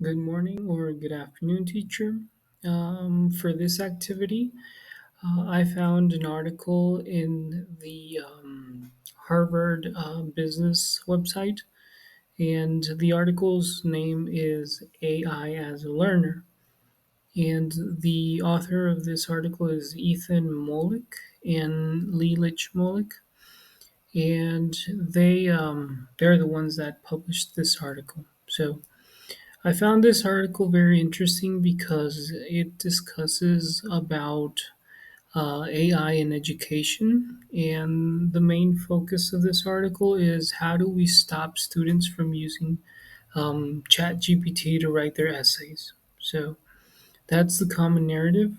Good morning or good afternoon, teacher. For this activity, I found an article in the Harvard Business website, and the article's name is AI as a Learner. And the author of this article is Ethan Mollick and Lelich Mollick, and they're the ones that published this article. So I found this article very interesting because it discusses about AI in education, and the main focus of this article is how do we stop students from using ChatGPT to write their essays. So that's the common narrative.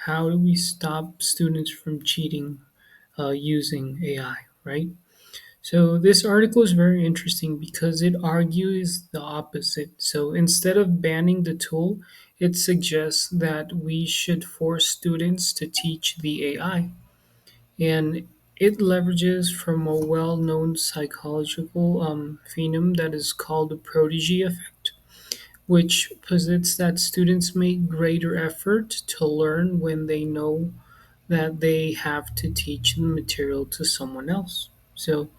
How do we stop students from cheating using AI, right? So this article is very interesting because it argues the opposite. So instead of banning the tool, it suggests that we should force students to teach the AI. And it leverages from a well-known psychological phenomenon that is called the protege effect, which posits that students make greater effort to learn when they know that they have to teach the material to someone else. So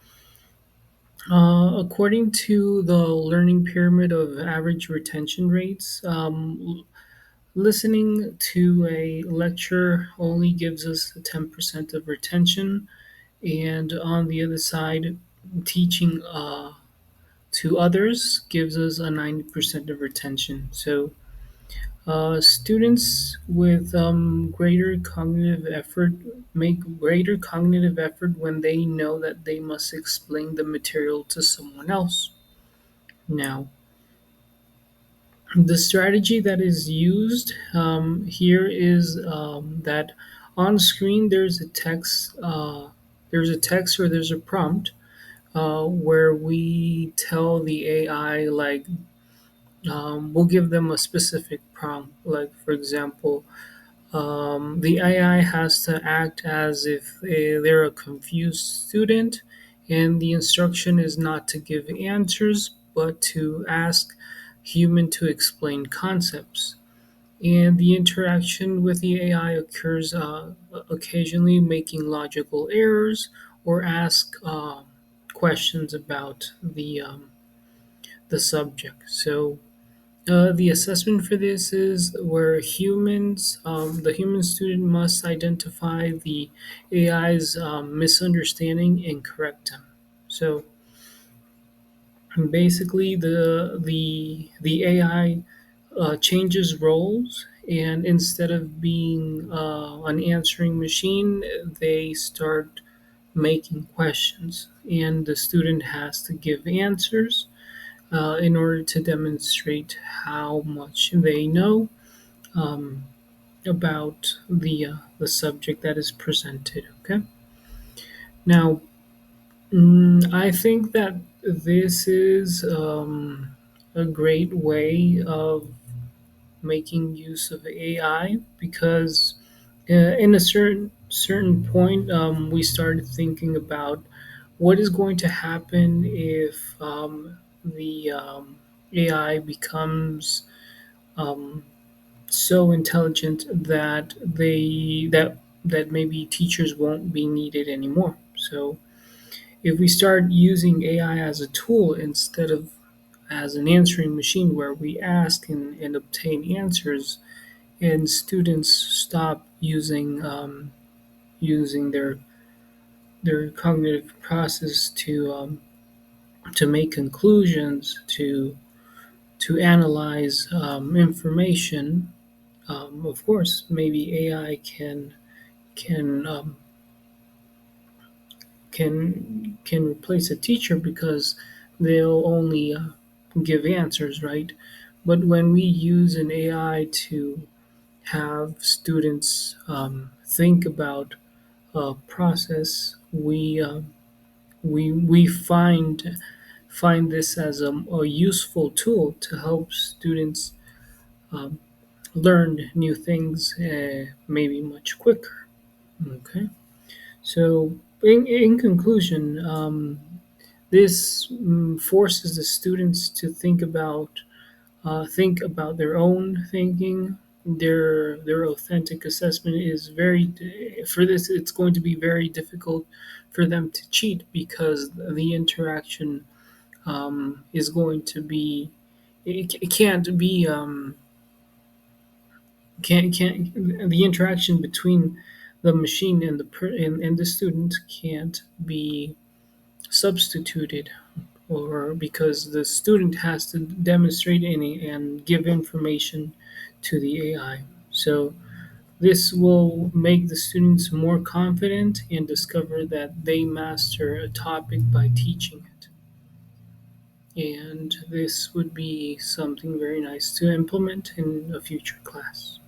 according to the learning pyramid of average retention rates, listening to a lecture only gives us 10% of retention, and on the other side, teaching to others gives us a 90% of retention. So students with greater cognitive effort make greater cognitive effort when they know that they must explain the material to someone else. Now, the strategy that is used here is that on screen there's a text or there's a prompt where we tell the AI like we'll give them a specific prompt, like for example, the AI has to act as if they're a confused student, and the instruction is not to give answers, but to ask human to explain concepts. And the interaction with the AI occurs occasionally, making logical errors or ask questions about the subject. So the assessment for this is where the human student must identify the AI's misunderstanding and correct them. So basically, the AI changes roles, and instead of being an answering machine, they start making questions, and the student has to give answers in order to demonstrate how much they know um, about the subject that is presented. Okay. Now, I think that this is a great way of making use of AI because in a certain point we started thinking about what is going to happen if the AI becomes um, so intelligent that that maybe teachers won't be needed anymore. So if we start using AI as a tool instead of as an answering machine where we ask and obtain answers, and students stop using their cognitive process to make conclusions, to analyze information. Of course, maybe AI can can replace a teacher because they'll only give answers, right? But when we use an AI to have students think about a process, we find this as a useful tool to help students um, learn new things maybe much quicker. Okay, so in conclusion, this forces the students to think about think about their own thinking. Their authentic assessment is very for this. It's going to be very difficult for them to cheat because the interaction is going to be it can't be can't the interaction between the machine and and the student can't be substituted or because the student has to demonstrate any and give information to the AI. So this will make the students more confident and discover that they master a topic by teaching it. And this would be something very nice to implement in a future class.